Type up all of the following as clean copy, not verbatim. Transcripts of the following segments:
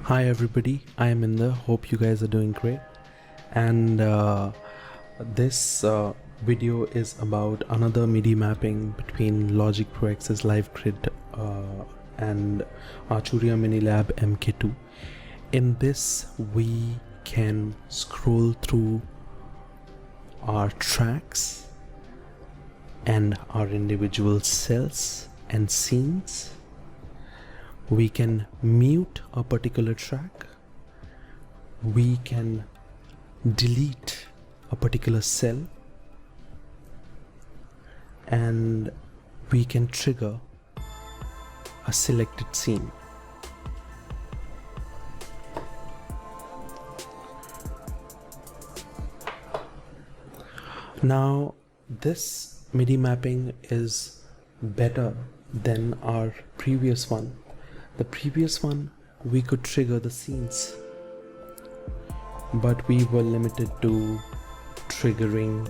Hi everybody, I am INDER. Hope you guys are doing great. And this video is about another MIDI mapping between Logic Pro X's Live Grid and Arturia Minilab mkII. In this, we can scroll through our tracks and our individual cells and scenes. We can mute a particular track. We can delete a particular cell, and we can trigger a selected scene. Now, this MIDI mapping is better than our previous one. The previous one, we could trigger the scenes, but we were limited to triggering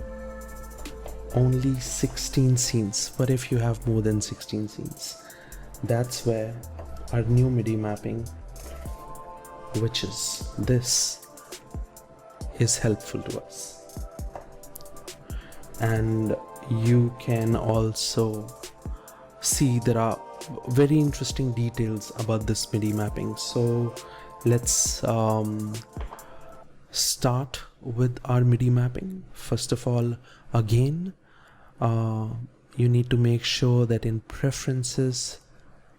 only 16 scenes. But if you have more than 16 scenes, that's where our new MIDI mapping, which is this, is helpful to us. And you can also see there are very interesting details about this MIDI mapping. So let's start with our MIDI mapping. First of all, again, you need to make sure that in preferences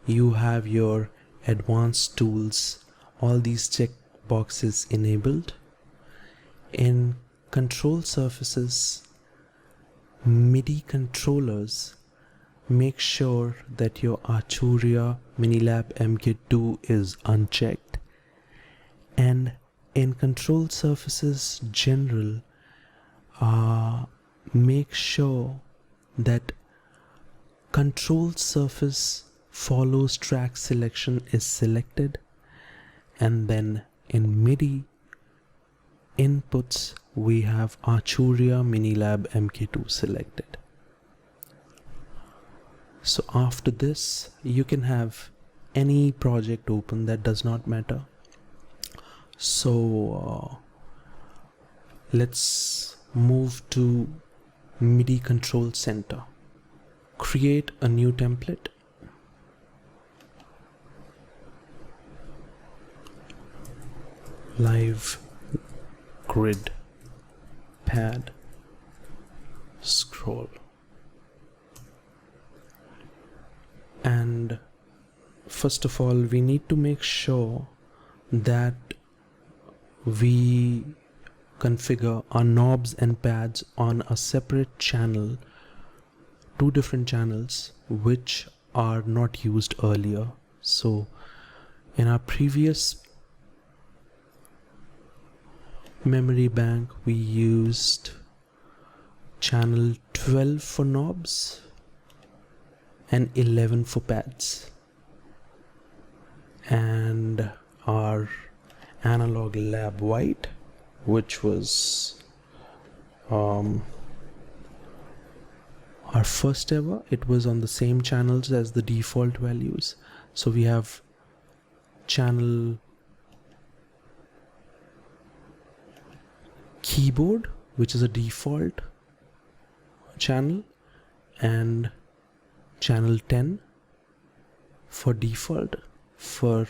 you have your advanced tools, all these check boxes enabled. In control surfaces, MIDI controllers, make sure that your Arturia Minilab mkII is unchecked. And in control surfaces general, make sure that control surface follows track selection is selected, and then in MIDI inputs we have Arturia Minilab mkII selected. So after this, you can have any project open, that does not matter. So let's move to MIDI control center. Create a new template. Live grid pad scroll. And first of all, we need to make sure that we configure our knobs and pads on a separate channel, two different channels which are not used earlier. So in our previous memory bank, we used channel 12 for knobs and 11 for pads, and our analog lab white, which was our first ever, it was on the same channels as the default values. So we have channel keyboard, which is a default channel, and channel 10 for default. For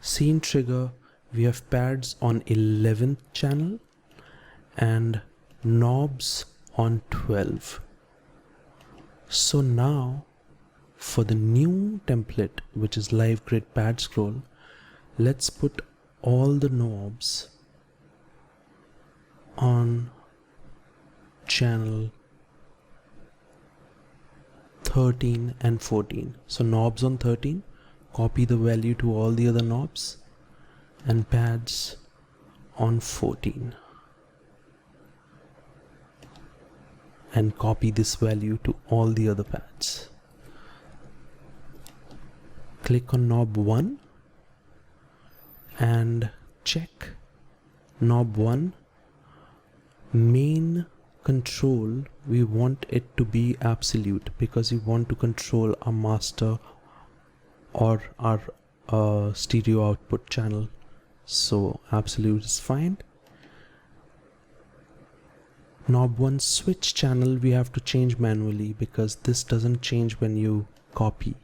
scene trigger, we have pads on 11th channel and knobs on 12. So now for the new template, which is live grid pad scroll, let's put all the knobs on channel 13 and 14. So knobs on 13, copy the value to all the other knobs, and pads on 14, and copy this value to all the other pads. Click on knob 1 and check knob 1 main control. We want it to be absolute because we want to control a master or our stereo output channel. so absolute is fine. Knob 1 switch channel we have to change manually because this doesn't change when you copy.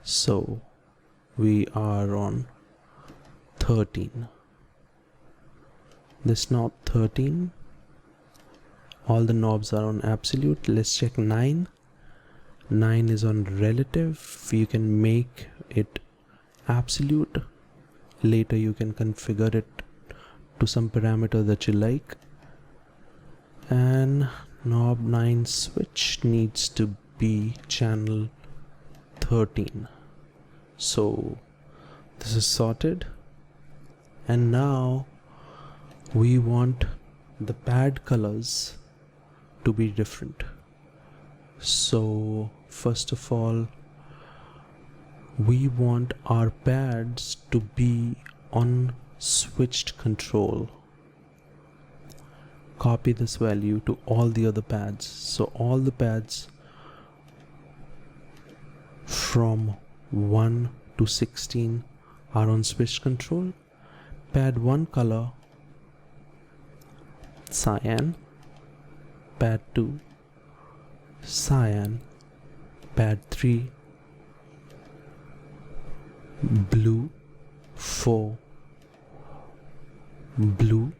So we are on 13. This knob 13. All the knobs are on absolute. Let's check 9. 9 is on relative. You can make it absolute. Later you can configure it to some parameter that you like. And knob 9 switch needs to be channel 13. So this is sorted. And now we want the pad colors to be different. So first of all, we want our pads to be on switched control. Copy this value to all the other pads. So all the pads from 1 to 16 are on switched control. Pad 1 color cyan, pad 2 cyan, pad 3 blue, 4 blue,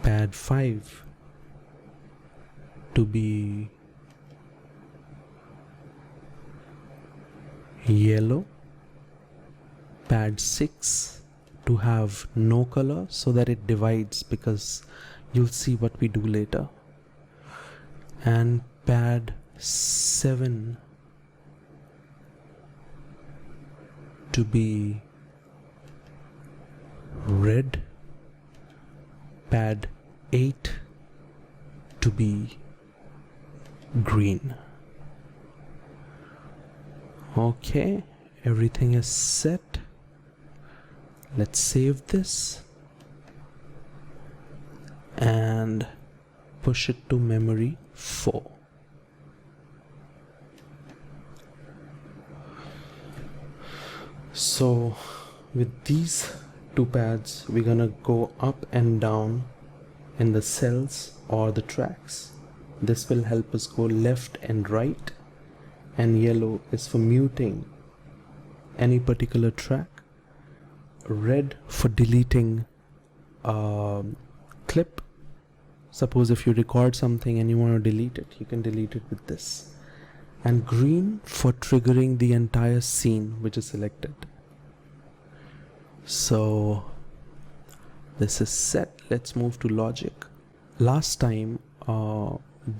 pad 5 to be yellow, pad 6 to have no color so that it divides, because you'll see what we do later, and pad 7 to be red, pad 8 to be green. Okay, everything is set. Let's save this and push it to memory 4. So with these two pads, we're gonna go up and down in the cells or the tracks. This will help us go left and right, and yellow is for muting any particular track, red for deleting a clip. Suppose if you record something and you want to delete it, you can delete it with this, and green for triggering the entire scene which is selected. So this is set. Let's move to logic. Last time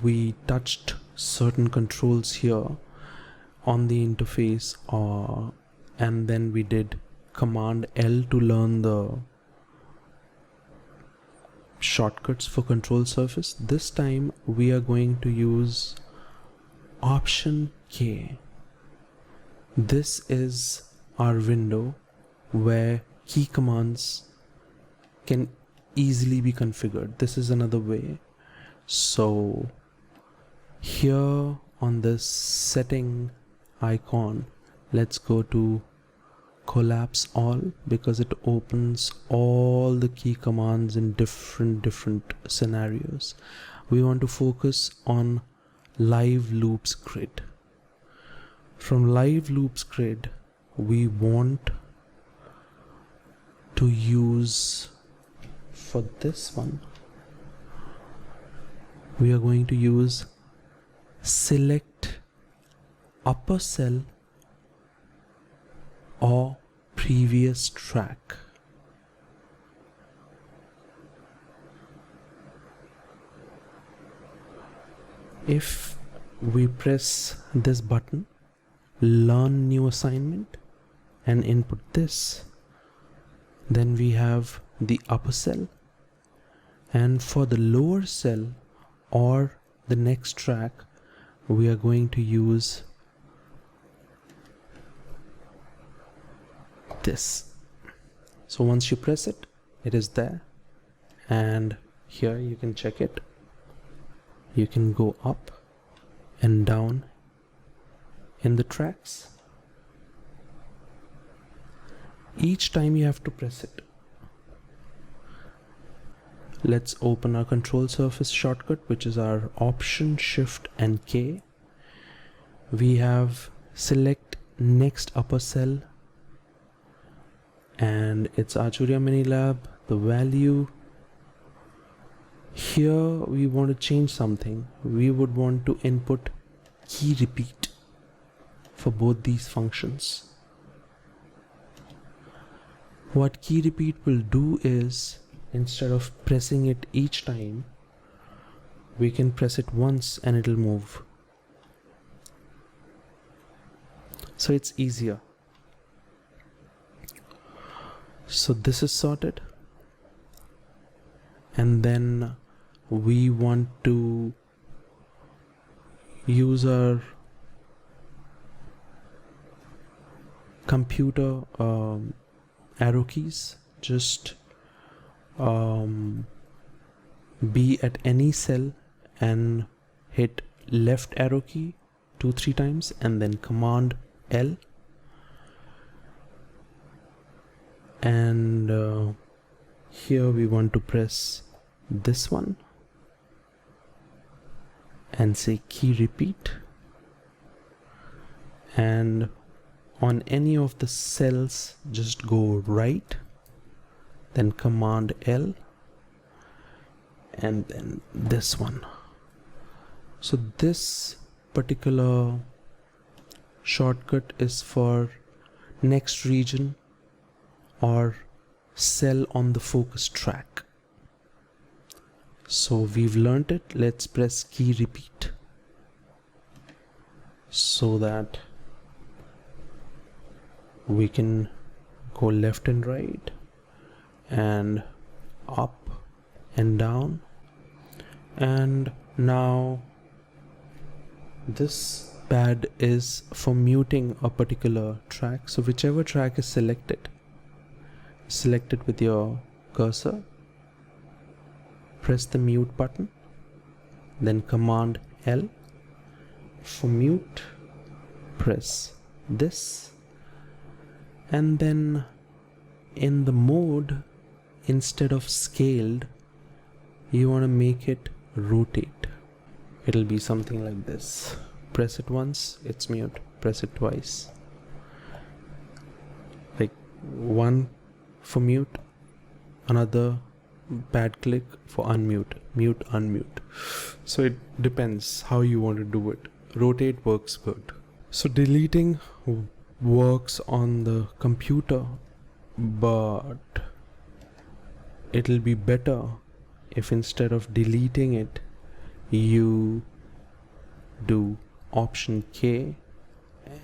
we touched certain controls here on the interface, and then we did Command L to learn the shortcuts for control surface. This time we are going to use Option K. This is our window where key commands can easily be configured. This is another way. So here on this setting icon, let's go to collapse all, because it opens all the key commands in different scenarios. We want to focus on live loops grid. From live loops grid, we want to use, for this one, we are going to use select upper cell or previous track. If we press this button, learn new assignment, and input this, then we have the upper cell, and for the lower cell or the next track, we are going to use this. So once you press it, it is there, and here you can check it. You can go up and down in the tracks. Each time you have to press it. Let's open our control surface shortcut, which is our Option, Shift and K. We have select next upper cell, and it's Arturia Minilab. The value here, we want to change something. We would want to input key repeat for both these functions. What key repeat will do is, instead of pressing it each time, we can press it once and it'll move. So it's easier. So this is sorted, and then we want to use our computer arrow keys. Just be at any cell and hit left arrow key 2-3 times, and then Command L, and here we want to press this one and say key repeat, and on any of the cells just go right, then Command L, and then this one. So this particular shortcut is for next region or cell on the focus track. So we've learned it. Let's press key repeat so that we can go left and right and up and down. And now this pad is for muting a particular track. So whichever track is selected, select it with your cursor, press the mute button, then Command L. For mute, press this, and then in the mode, instead of scaled, you want to make it rotate. It'll be something like this. Press it once, it's mute. Press it twice. Like one for mute, another pad click for unmute, mute, unmute. So it depends how you want to do it. Rotate works good. So deleting works on the computer, but it'll be better if instead of deleting it, you do Option K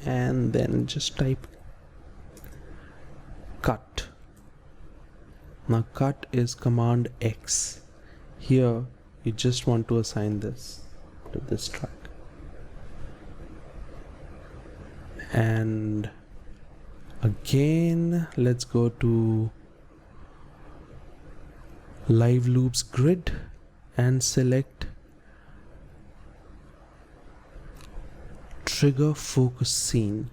and then just type cut. Now cut is Command X. Here you just want to assign this to this track. And again, let's go to Live Loops Grid and select Trigger Focus Scene.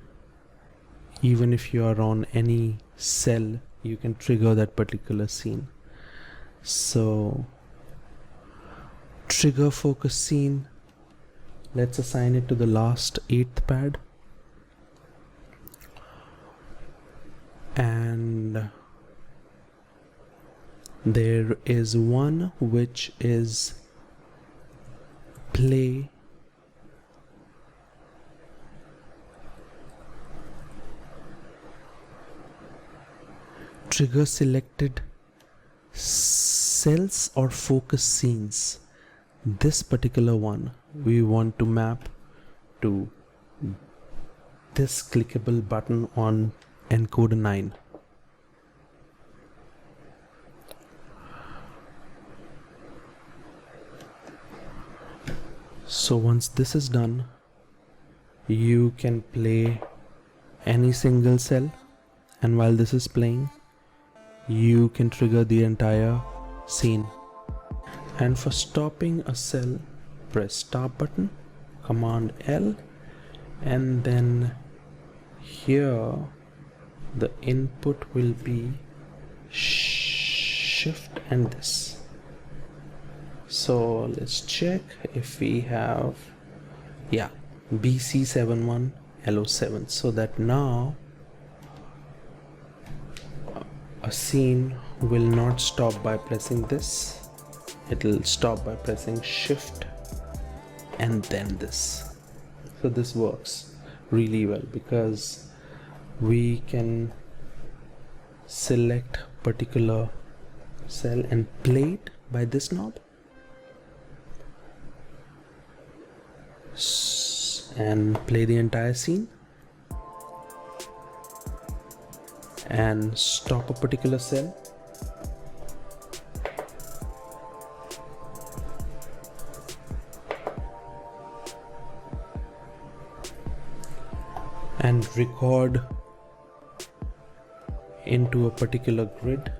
Even if you are on any cell, you can trigger that particular scene. So Trigger Focus Scene, let's assign it to the last 8th pad. And there is one which is play trigger selected cells or focus scenes. This particular one we want to map to this clickable button on encoder 9. So once this is done, you can play any single cell, and while this is playing, you can trigger the entire scene. And for stopping a cell, press stop button, Command L, and then here the input will be shift and this. So let's check if we have, yeah, BC71LO7, so that now a scene will not stop by pressing this, it will stop by pressing shift and then this. So this works really well because we can select particular cell and play it by this knob and play the entire scene, and stop a particular cell and record into a particular grid.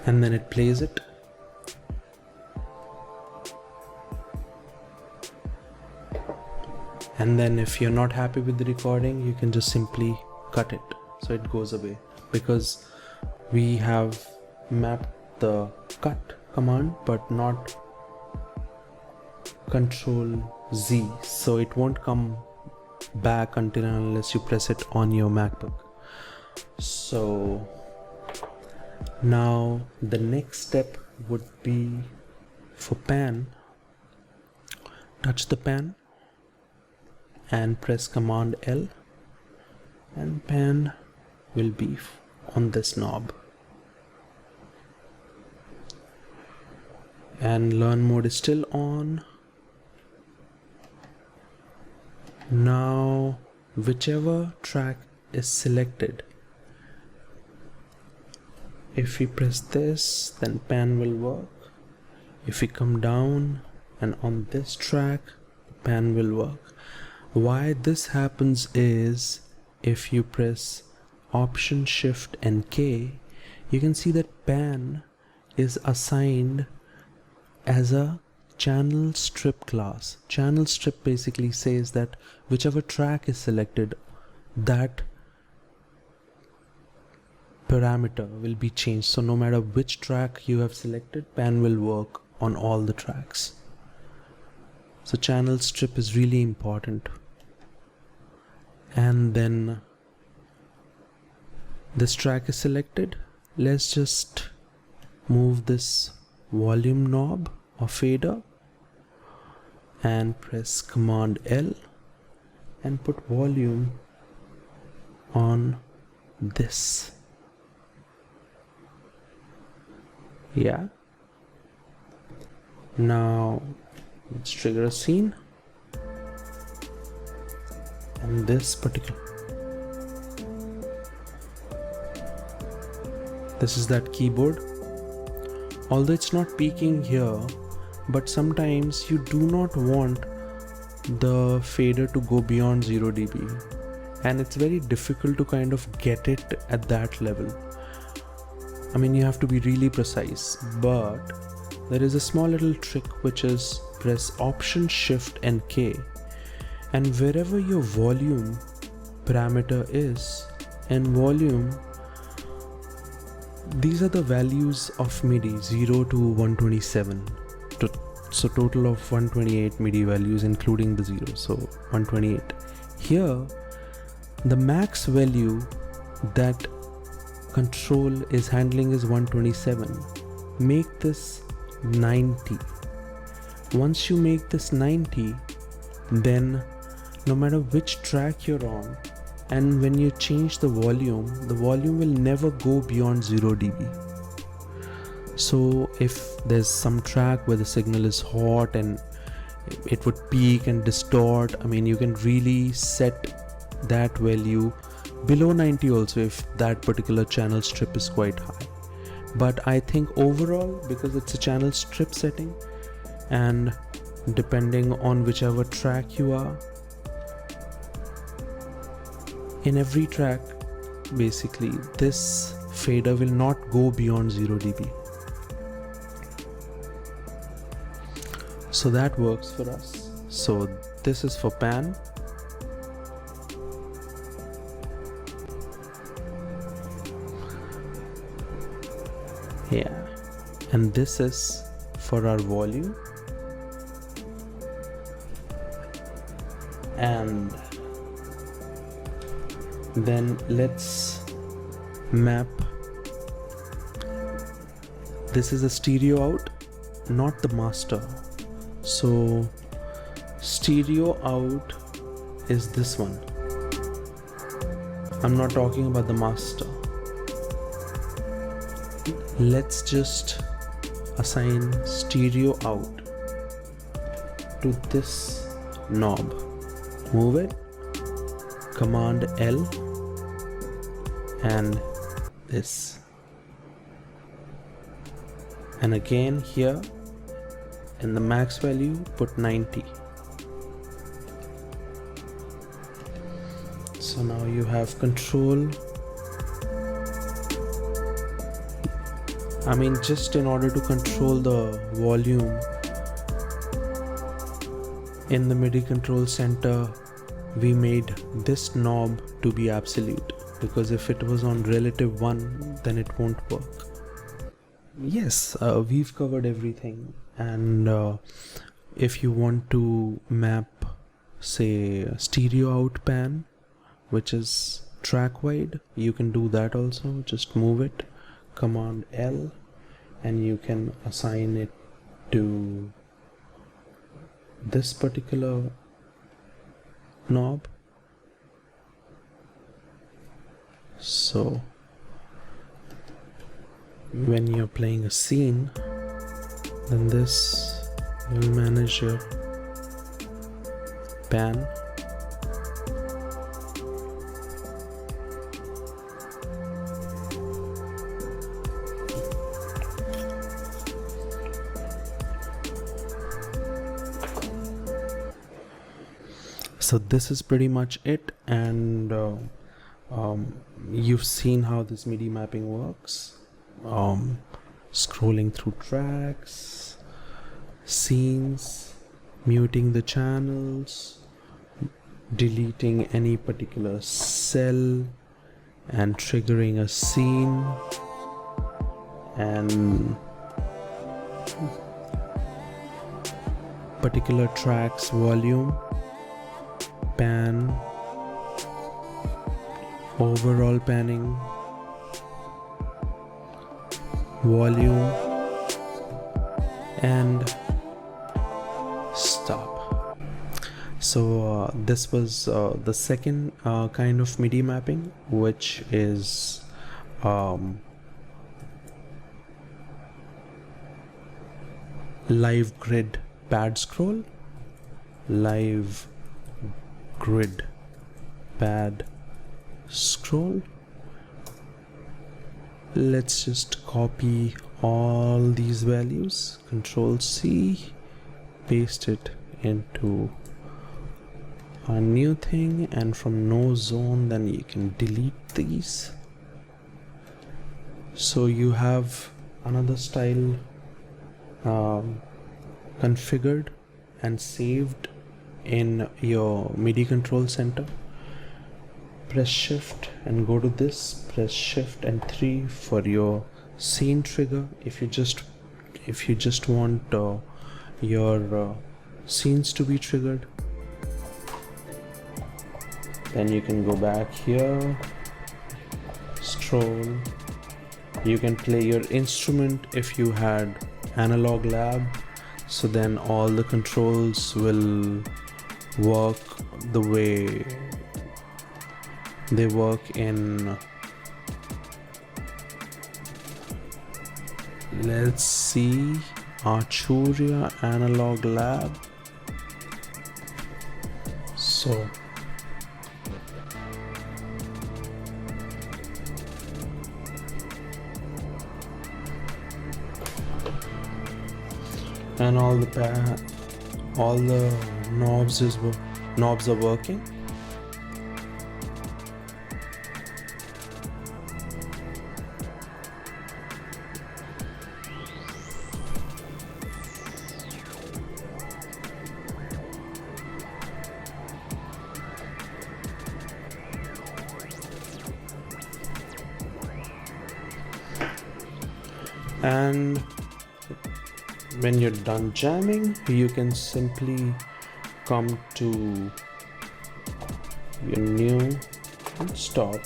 And then it plays it. And then if you're not happy with the recording, you can just simply cut it so it goes away, because we have mapped the cut command but not Control Z, so it won't come back until and unless you press it on your MacBook. So now the next step would be for pan, touch the pan and press Command L, and pan will be on this knob. And learn mode is still on. Now whichever track is selected, if we press this, then pan will work. If we come down and on this track, pan will work. Why this happens is if you press Option Shift and K, you can see that pan is assigned as a channel strip class. Channel strip basically says that whichever track is selected, that parameter will be changed. So no matter which track you have selected, pan will work on all the tracks. So channel strip is really important. And then this track is selected. Let's just move this volume knob or fader and press Command L and put volume on this. Yeah. Now let's trigger a scene, and this is that keyboard. Although it's not peaking here, but sometimes you do not want the fader to go beyond 0 dB, and it's very difficult to kind of get it at that level. I mean, you have to be really precise, but there is a small little trick, which is press Option Shift and K, and wherever your volume parameter is, and volume, these are the values of MIDI 0 to 127, so total of 128 MIDI values including the 0, so 128. Here the max value that control is handling is 127. Make this 90. Once you make this 90, then no matter which track you're on, and when you change the volume will never go beyond 0 dB. So if there's some track where the signal is hot and it would peak and distort, I mean, you can really set that value below 90 also if that particular channel strip is quite high. But I think overall, because it's a channel strip setting, and depending on whichever track you are, in every track basically this fader will not go beyond 0 dB. So that works for us. So this is for pan. Yeah, and this is for our volume. And then let's map. This is a stereo out, not the master. So stereo out is this one. I'm not talking about the master. Let's just assign stereo out to this knob. Move it, Command L, and this. And again here in the max value put 90. So now you have control. I mean, just in order to control the volume in the MIDI control center, we made this knob to be absolute, because if it was on relative 1, then it won't work. Yes, we've covered everything. And if you want to map, say, stereo out pan, which is track wide, you can do that also. Just move it, Command L, and you can assign it to this particular knob. So when you're playing a scene, then this will manage your pan. So this is pretty much it, and you've seen how this MIDI mapping works. Scrolling through tracks, scenes, muting the channels, deleting any particular cell, and triggering a scene, and particular track's volume, pan, overall panning, volume, and stop. So this was the second kind of MIDI mapping, which is live grid pad scroll, live grid pad scroll. Let's just copy all these values, Control C, paste it into a new thing, and from no zone then you can delete these. So you have another style configured and saved in your MIDI control center. Press shift and go to this, press shift and 3 for your scene trigger. If you just want your scenes to be triggered, then you can go back here, scroll. You can play your instrument if you had analog lab, so then all the controls will work the way they work in, let's see, Arturia Analog Lab. So and all the knobs are working. And when you're done jamming, you can simply come to your new and stop.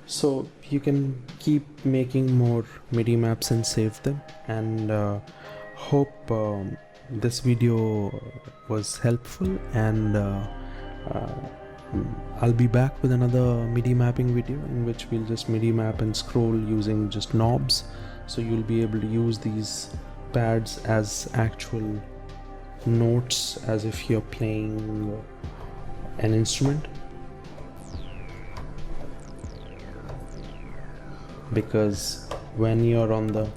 So you can keep making more MIDI maps and save them, and hope this video was helpful, and I'll be back with another MIDI mapping video in which we'll just MIDI map and scroll using just knobs, so you'll be able to use these pads as actual notes as if you're playing an instrument, because when you're on the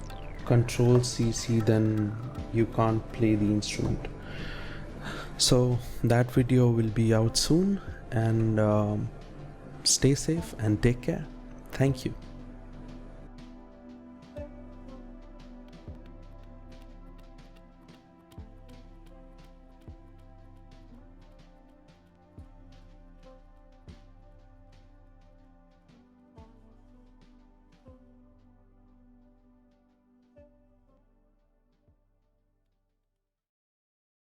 control CC then you can't play the instrument. So that video will be out soon, and stay safe and take care. Thank you.